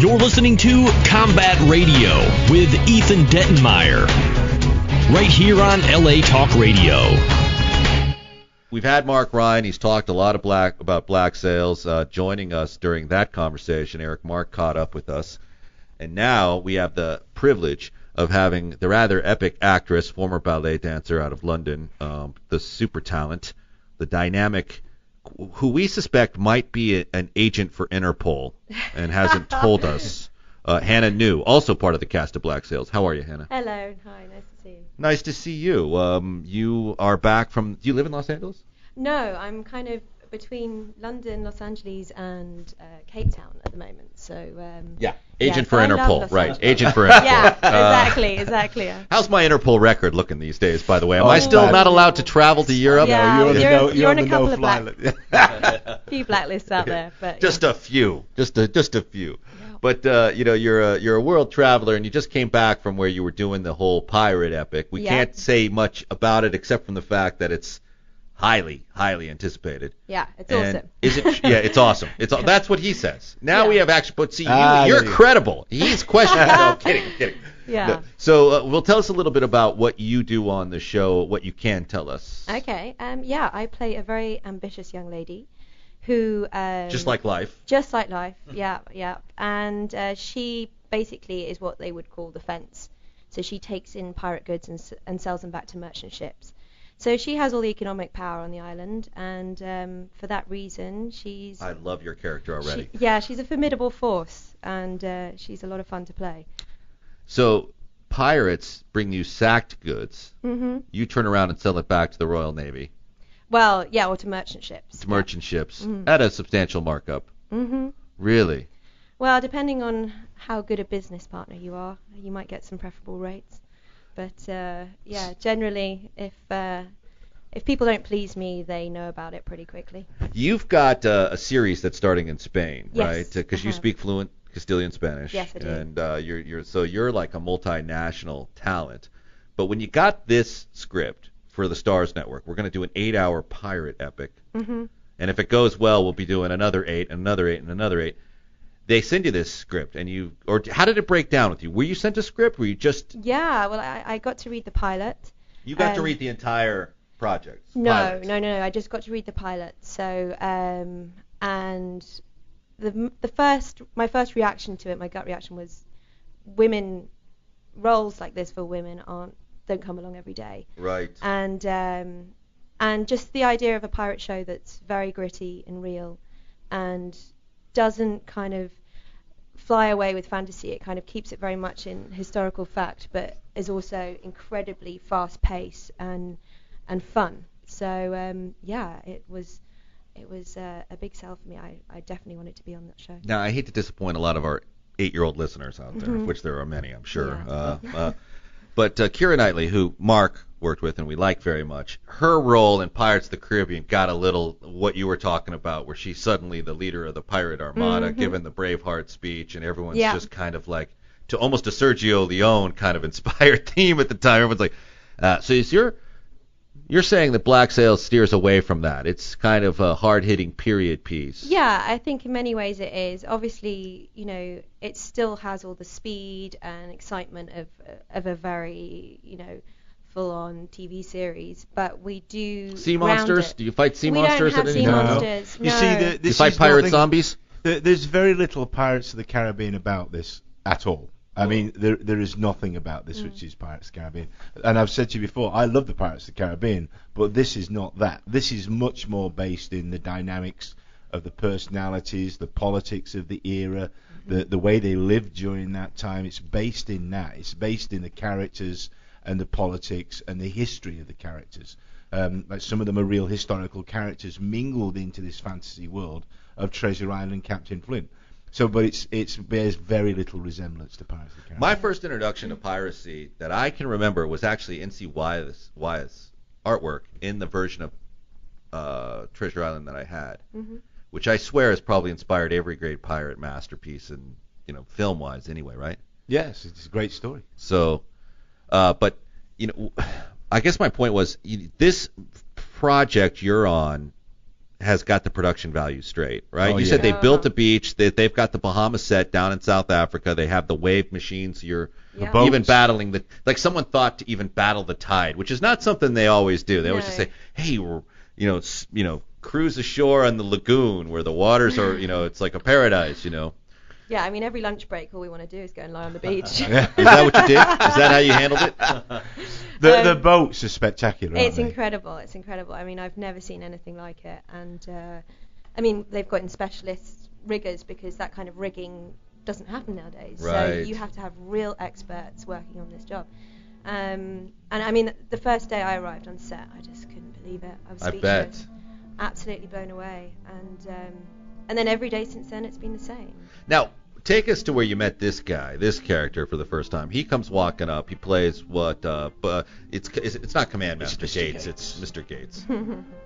You're listening to Combat Radio with Ethan Dettenmeyer, right here on LA Talk Radio. We've had Mark Ryan. He's talked a lot about Black Sails. Joining us during that conversation, Eric Mark caught up with us. And now we have the privilege of having the rather epic actress, former ballet dancer out of London, the super talent, the dynamic, who we suspect might be an agent for Interpol and hasn't told us. Hannah New, also part of the cast of Black Sails. How are you, Hannah? Hello. Hi. Nice to see you. Nice to see you. You are back from... Do you live in Los Angeles? No, I'm kind of between London, Los Angeles, and Cape Town at the moment. So agent for I love Interpol, Los right? Angeles. Agent for Interpol. Yeah, exactly. How's my Interpol record looking these days? By the way, am I still not allowed to travel to Europe? Yeah, No, you're on a couple of few blacklists out there, but just a few, just a few. Yeah. But you're a world traveler, and you just came back from where you were doing the whole pirate epic. We can't say much about it except from the fact that it's highly anticipated. Yeah, it's awesome. Is it? Yeah, it's awesome. That's what he says. Now we have action. But see, you're yeah. credible. He's questioning. No, kidding. Yeah. No. So, well, tell us a little bit about what you do on the show. What you can tell us. Okay. I play a very ambitious young lady who Just like life. Yeah. And she basically is what they would call the fence. So she takes in pirate goods and sells them back to merchant ships. So she has all the economic power on the island, and for that reason, she's... I love your character already. She's a formidable force, and she's a lot of fun to play. So pirates bring you sacked goods. Mm-hmm. You turn around and sell it back to the Royal Navy. Well, yeah, or to merchant ships. To merchant ships Mm-hmm. at a substantial markup. Mm-hmm. Really? Well, depending on how good a business partner you are, you might get some preferable rates. But generally, if people don't please me, they know about it pretty quickly. You've got a series that's starting in Spain, Yes, right? Because you speak fluent Castilian Spanish. Yes, I do. And you're like a multinational talent. But when you got this script for the Stars Network, we're going to do an 8-hour pirate epic. Mm-hmm. And if it goes well, we'll be doing another 8, another 8, and another 8. They send you this script, and or how did it break down with you? Were you sent a script? Were you just... Yeah, well, I got to read the pilot. You got to read the entire project? No, pilot. no. I just got to read the pilot. So, and my first reaction to it, my gut reaction was, roles like this for women don't come along every day. Right. And just the idea of a pirate show that's very gritty and real, and doesn't kind of fly away with fantasy. It kind of keeps it very much in historical fact, but is also incredibly fast-paced and fun. So it was a big sell for me. I definitely wanted to be on that show. Now, I hate to disappoint a lot of our 8-year-old listeners out there, Mm-hmm. which there are many, I'm sure. Yeah. But Keira Knightley, who Mark worked with and we like very much, her role in Pirates of the Caribbean got a little what you were talking about, where she's suddenly the leader of the pirate armada, Mm-hmm. giving the Braveheart speech, and everyone's Yeah. just kind of like, to almost a Sergio Leone kind of inspired theme at the time. Everyone's like, so is you're saying that Black Sails steers away from that? It's kind of a hard-hitting period piece. Yeah, I think in many ways it is. Obviously, it still has all the speed and excitement of a very, full-on TV series, but we do Sea round monsters? it. Do you fight sea We monsters don't at have any sea time? monsters. You No. see, Do you this fight is pirate nothing- zombies? There's very little Pirates of the Caribbean about this at all. I mean, there is nothing about this which is Pirates of the Caribbean. And I've said to you before, I love the Pirates of the Caribbean, but this is not that. This is much more based in the dynamics of the personalities, the politics of the era, the way they lived during that time. It's based in that. It's based in the characters and the politics and the history of the characters. Like some of them are real historical characters mingled into this fantasy world of Treasure Island and Captain Flint. So, but it bears very little resemblance to Pirates of the Caribbean. My first introduction to piracy that I can remember was actually N.C. Wyeth's artwork in the version of Treasure Island that I had, which I swear has probably inspired every great pirate masterpiece, and film-wise anyway, right? Yes, it's a great story. So, but I guess my point was this project you're on has got the production value straight, right? Oh, You yeah. said they built a beach. They've got the Bahamas set down in South Africa. They have the wave machines. You're Yeah. boats. even battling like someone thought to even battle the tide, which is not something they always do. They always just No. say, hey, we're, cruise ashore on the lagoon where the waters are, it's like a paradise, Yeah, I mean, every lunch break, all we want to do is go and lie on the beach. Yeah. Is that what you did? Is that how you handled it? The boats are spectacular. It's aren't they? incredible. It's incredible. I mean, I've never seen anything like it. And, I mean, they've got in specialist riggers because that kind of rigging doesn't happen nowadays. So Right. you have to have real experts working on this job. And, I mean, the first day I arrived on set, I just couldn't believe it. I was I speechless. bet. Absolutely blown away. And then every day since then, it's been the same. Now, take us to where you met this guy, this character, for the first time. He comes walking up. He plays what? It's not Command Master Gates. It's Mr. Gates.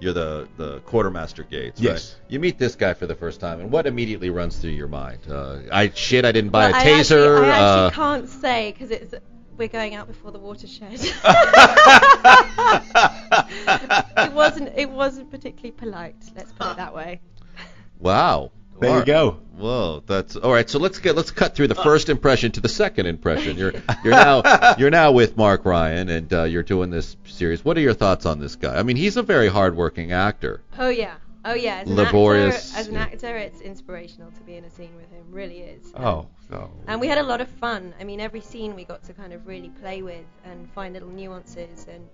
You're the Quartermaster Gates. Yes. Right? You meet this guy for the first time, and what immediately runs through your mind? I didn't buy Well, a taser. I actually can't say because we're going out before the watershed. It wasn't particularly polite. Let's put it that way. Wow. There you go. Whoa, that's all right. So let's cut through the first impression to the second impression. You're now with Mark Ryan, and you're doing this series. What are your thoughts on this guy? I mean, he's a very hardworking actor. Oh yeah. As an Laborious, actor, it's inspirational to be in a scene with him. Really is. Oh. And we had a lot of fun. I mean, every scene we got to kind of really play with and find little nuances. And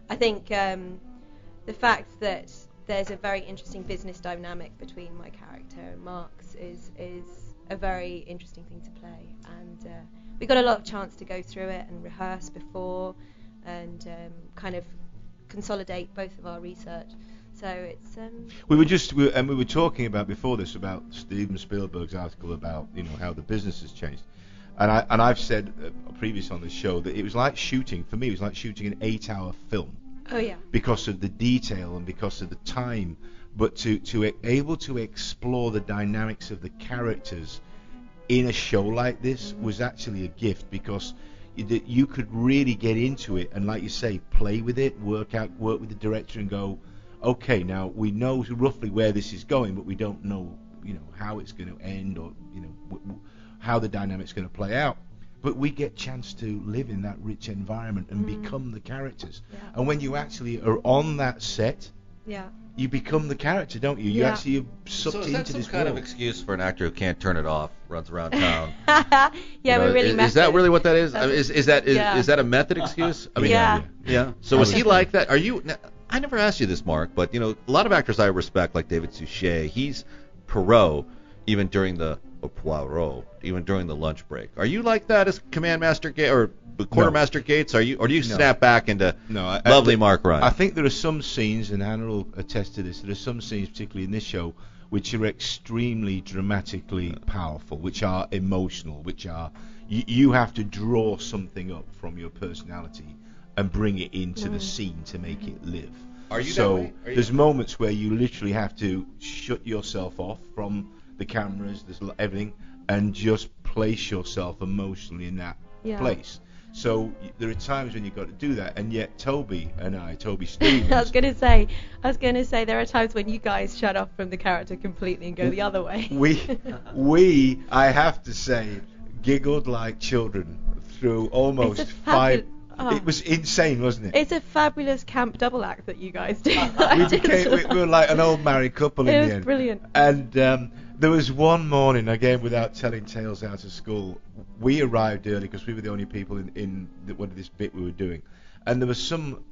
I think the fact that there's a very interesting business dynamic between my character and Mark's is a very interesting thing to play. And we got a lot of chance to go through it and rehearse before and kind of consolidate both of our research. So it's We were talking about before this about Steven Spielberg's article about how the business has changed, and I've said previous on this show that it was like shooting for me. It was like shooting an 8-hour film. Oh yeah. Because of the detail and because of the time, but to able to explore the dynamics of the characters in a show like this was actually a gift because you could really get into it and, like you say, play with it, work with the director and go, okay, now we know roughly where this is going, but we don't know, how it's going to end or, how the dynamic's going to play out. But we get chance to live in that rich environment and become the characters. Yeah. And when you actually are on that set, Yeah. you become the character, don't you? You Yeah. actually are sucked So is into that some this kind of world. excuse for an actor who can't turn it off, runs around town? Yeah, we're really Is that method. really what that is? That's- Is that a method excuse? I mean, Yeah. Yeah. So is he like that? Are you? Now, I never asked you this, Mark, but a lot of actors I respect, like David Suchet, he's Poirot, even during the lunch break. Are you like that as Command Master Gates or Quartermaster Gates? Or do you snap back into lovely Mark Ryan? I think there are some scenes, and Hannah will attest to this. There are some scenes, particularly in this show, which are extremely dramatically powerful, which are emotional, which are you have to draw something up from your personality and bring it into the scene to make it live. Are you so that way? there's moments where you literally have to shut yourself off from the cameras, there's everything, and just place yourself emotionally in that place. So there are times when you've got to do that, and yet Toby Stevens. I was gonna say there are times when you guys shut off from the character completely and go the other way. we I have to say giggled like children through almost It's a 5. Oh. It was insane, wasn't it? It's a fabulous camp double act that you guys do. we were like an old married couple in It the was end. brilliant. And there was one morning, again without telling tales out of school, we arrived early because we were the only people in this bit we were doing. And there was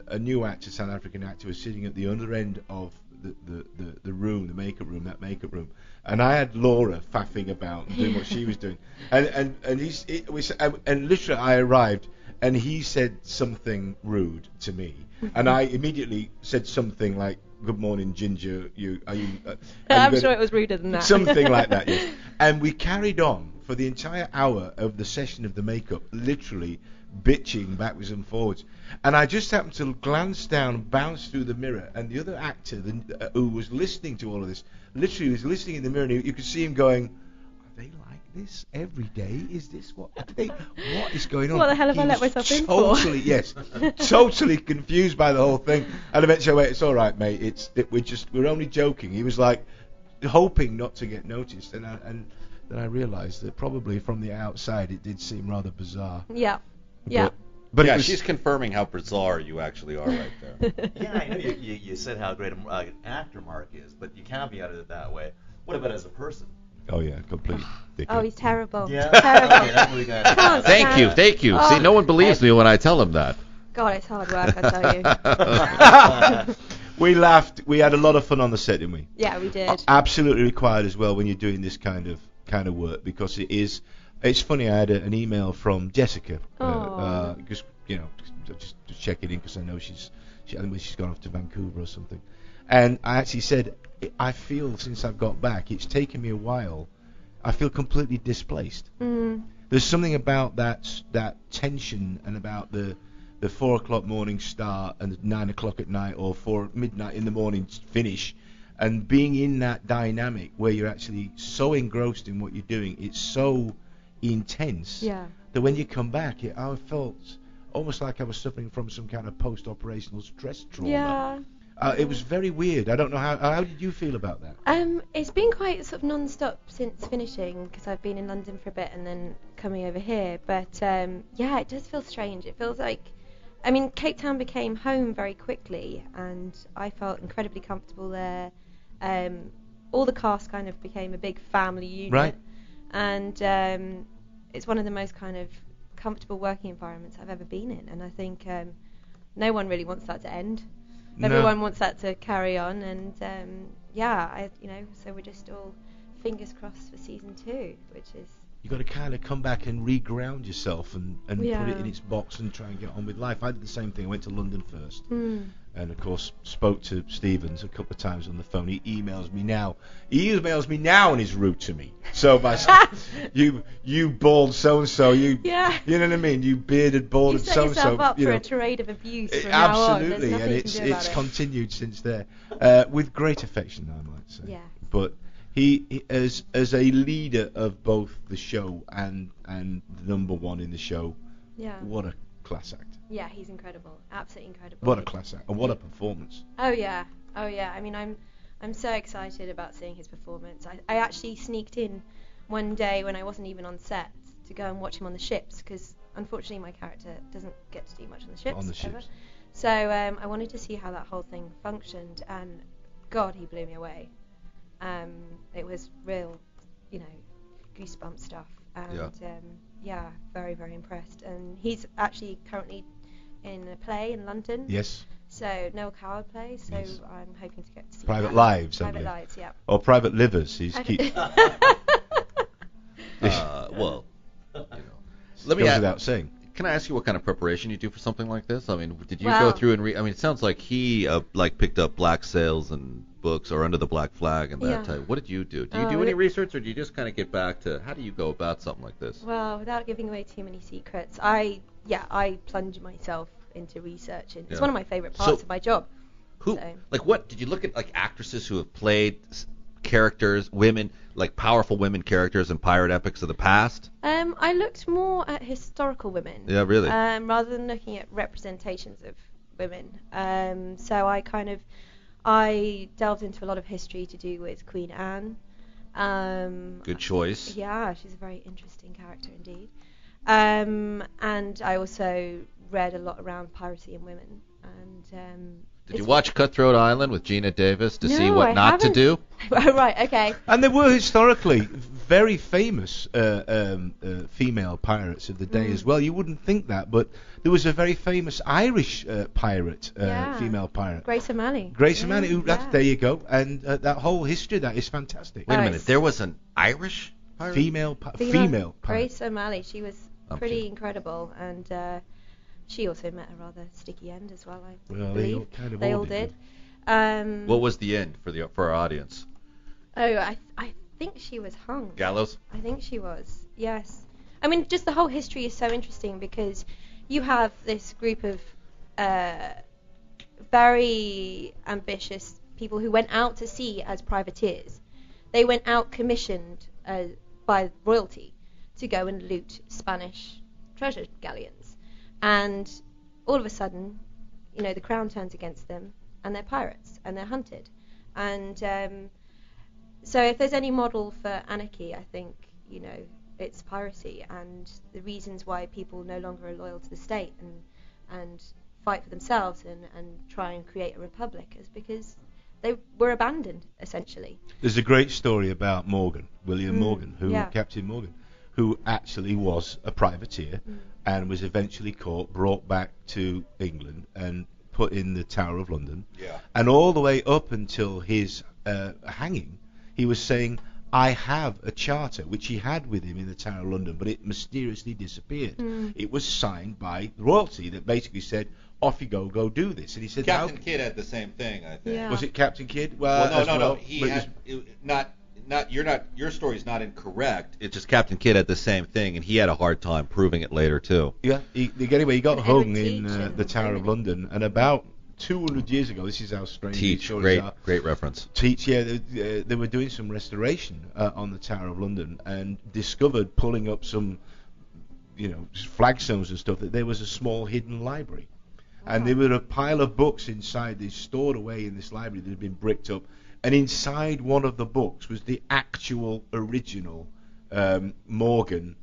a new actor, South African actor, was sitting at the other end of the room, the makeup room. And I had Laura faffing about and doing what she was doing. And literally I arrived and he said something rude to me. And I immediately said something like, "Good morning, Ginger. I'm sure it was ruder than that. Something like that, yes. And we carried on for the entire hour of the session of the makeup, literally bitching backwards and forwards. And I just happened to glance down, bounce through the mirror, and the other actor who was listening to all of this, literally was listening in the mirror, and you could see him going, they like this every day? Is this what what is going on? What the hell have I let myself in for? Totally, yes, totally confused by the whole thing. And eventually, wait, it's all right, mate. We're only joking. He was like hoping not to get noticed, and then I realised that probably from the outside it did seem rather bizarre. Yeah, yeah. But yeah, she's confirming how bizarre you actually are right there. Yeah, I know you said how great an actor Mark is, but you caveated it that way. What about as a person? Oh yeah, completely. Oh, he's terrible. Yeah. Terrible. Okay, that's what we got. Thank you. Oh, See, no one believes me when I tell him that. God, it's hard work, I tell you. We laughed. We had a lot of fun on the set, didn't we? Yeah, we did. Absolutely required as well when you're doing this kind of work, because it is. It's funny. I had an email from Jessica because just checking in because I know she's gone off to Vancouver or something, and I actually said, I feel since I've got back, it's taken me a while. I feel completely displaced. There's something about that tension and about the 4 o'clock morning start and 9 o'clock at night or 4 midnight in the morning finish, and being in that dynamic where you're actually so engrossed in what you're doing. It's so intense that when you come back, I felt almost like I was suffering from some kind of post-operational stress trauma. Yeah. It was very weird. I don't know how did you feel about that? It's been quite sort of non-stop since finishing, because I've been in London for a bit and then coming over here. But yeah, it does feel strange. It feels like, I mean, Cape Town became home very quickly, and I felt incredibly comfortable there. All the cast kind of became a big family unit, right? And it's one of the most kind of comfortable working environments I've ever been in, and I think no one really wants that to end. No. Everyone wants that to carry on, and so we're just all fingers crossed for season 2, which is. You got to kind of come back and reground yourself and put it in its box and try and get on with life. I did the same thing. I went to London first, and of course spoke to Stevens a couple of times on the phone. He emails me now. He emails me now and he's rude to me. So by you bald so and so, you know what I mean? You bearded bald and so and so. You set yourself up for a tirade of abuse from absolutely, now on. and it's continued since there, with great affection, I might say. Yes. But he as a leader of both the show and the number one in the show. Yeah. What a class act. Yeah, he's incredible. Absolutely incredible. What a class act, and what a performance. Oh yeah. I mean, I'm so excited about seeing his performance. I actually sneaked in one day when I wasn't even on set to go and watch him on the ships, because unfortunately my character doesn't get to do much on the ships. Ever. So I wanted to see how that whole thing functioned, and God, he blew me away. It was real, goosebump stuff, and very, very impressed. And he's actually currently in a play in London. Yes. So Noel Coward play. So Yes. I'm hoping to get to see Private Lives, I Private believe. Lives, yeah. Or Private Livers. He's Well, let me without saying. Can I ask you what kind of preparation you do for something like this? I mean, did you Well, go through and read? I mean, it sounds like he picked up Black Sails and books, or Under the Black Flag and that type. What did you do? Do you do any research, or do you just kind of get back to how do you go about something like this? Well, without giving away too many secrets, I plunge myself into research, and it's one of my favorite parts of my job. What did you look at, like actresses who have played characters, women, like powerful women characters in pirate epics of the past? I looked more at historical women. Yeah, really. Rather than looking at representations of women. So I delved into a lot of history to do with Queen Anne. Good choice. Yeah, she's a very interesting character indeed. And I also read a lot around piracy and women. And did you watch Cutthroat Island with Gina Davis to see No, what I not to haven't. do? Right, okay. And there were historically very famous female pirates of the day as well. You wouldn't think that, but there was a very famous Irish pirate, female pirate. Grace O'Malley. Grace O'Malley, there you go. And that whole history of that is fantastic. Wait a minute, there was an Irish pirate? Female pirate. Grace O'Malley, she was pretty incredible, and she also met a rather sticky end as well, I believe. They all did. What was the end for our audience? Oh, I think she was hung. Gallows? I think she was, yes. I mean, just the whole history is so interesting, because you have this group of very ambitious people who went out to sea as privateers. They went out commissioned by royalty to go and loot Spanish treasure galleons. And all of a sudden, the crown turns against them, and they're pirates, and they're hunted. And so if there's any model for anarchy, I think, it's piracy, and the reasons why people no longer are loyal to the state and fight for themselves and try and create a republic is because they were abandoned, essentially. There's a great story about William Morgan, Captain Morgan, who actually was a privateer and was eventually caught, brought back to England and put in the Tower of London. Yeah. And all the way up until his hanging, he was saying, I have a charter, which he had with him in the Tower of London, but it mysteriously disappeared. It was signed by royalty that basically said, off you go do this. And he said, Captain Kidd had the same thing, I think. Yeah. Was it Captain Kidd? No. He had your story's not incorrect. It's just Captain Kidd had the same thing, and he had a hard time proving it later too. Yeah. He got And hung Edward in Teach the Tower of London, and about 200 years ago, this is how strange these Teach, stories are. great reference. Teach, yeah, they were doing some restoration on the Tower of London and discovered, pulling up some, flagstones and stuff, that there was a small hidden library. And there were a pile of books inside, they stored away in this library that had been bricked up. And inside one of the books was the actual original Morgan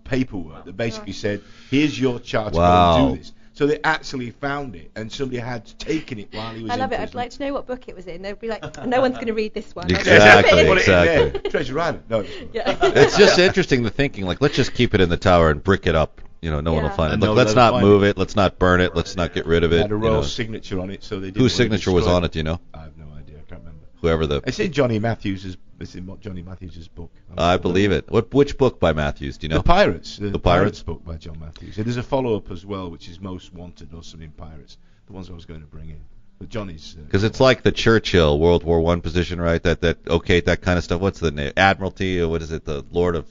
paperwork that basically said, here's your charter, go and do this. So they actually found it, and somebody had taken it while he was in I love it. prison. I'd like to know what book it was in. They'd be like, no one's going to read this one. Exactly. Treasure Island. No. Yeah. It's just interesting, the thinking, like, let's just keep it in the tower and brick it up. No one will find it. And Look, let's not move it. Let's not burn it. Let's not get rid of it. It had a royal signature on it, so they didn't Whose want to signature was destroy on it, do you know? I have no idea. I can't remember. Whoever the... It's in Johnny Matthews's. It's in Johnny Matthews's book. I believe it. Which book by Matthews, do you know? The Pirates. The Pirates book by John Matthews. There's a follow-up as well, which is Most Wanted or something Pirates. The ones I was going to bring in. But Johnny's... Because it's like the Churchill World War I position, right? That kind of stuff. What's the name? Admiralty, or what is it? The Lord of...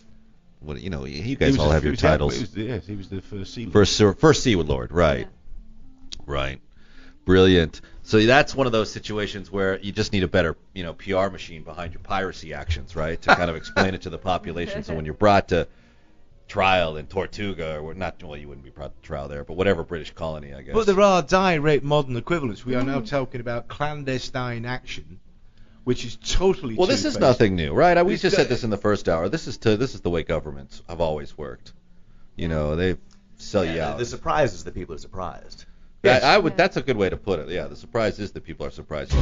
What, you guys all have your titles. Yes, he was the first Sea Lord. First Sea Lord, right. Yeah. Right. Brilliant. So that's one of those situations where you just need a better, PR machine behind your piracy actions, right? To kind of explain it to the population. So when you're brought to trial in Tortuga, or not, well, you wouldn't be brought to trial there, but whatever British colony, I guess. But there are direct modern equivalents. We are now talking about clandestine action, which is totally well, this is two-faced. nothing new, right? We just said this in the first hour. This is the way governments have always worked. They sell you out. The surprise is that people are surprised. Yes. That's a good way to put it. Yeah, the surprise is that people are surprised.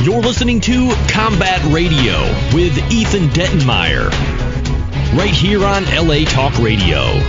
You're listening to Combat Radio with Ethan Dettenmeyer, right here on LA Talk Radio.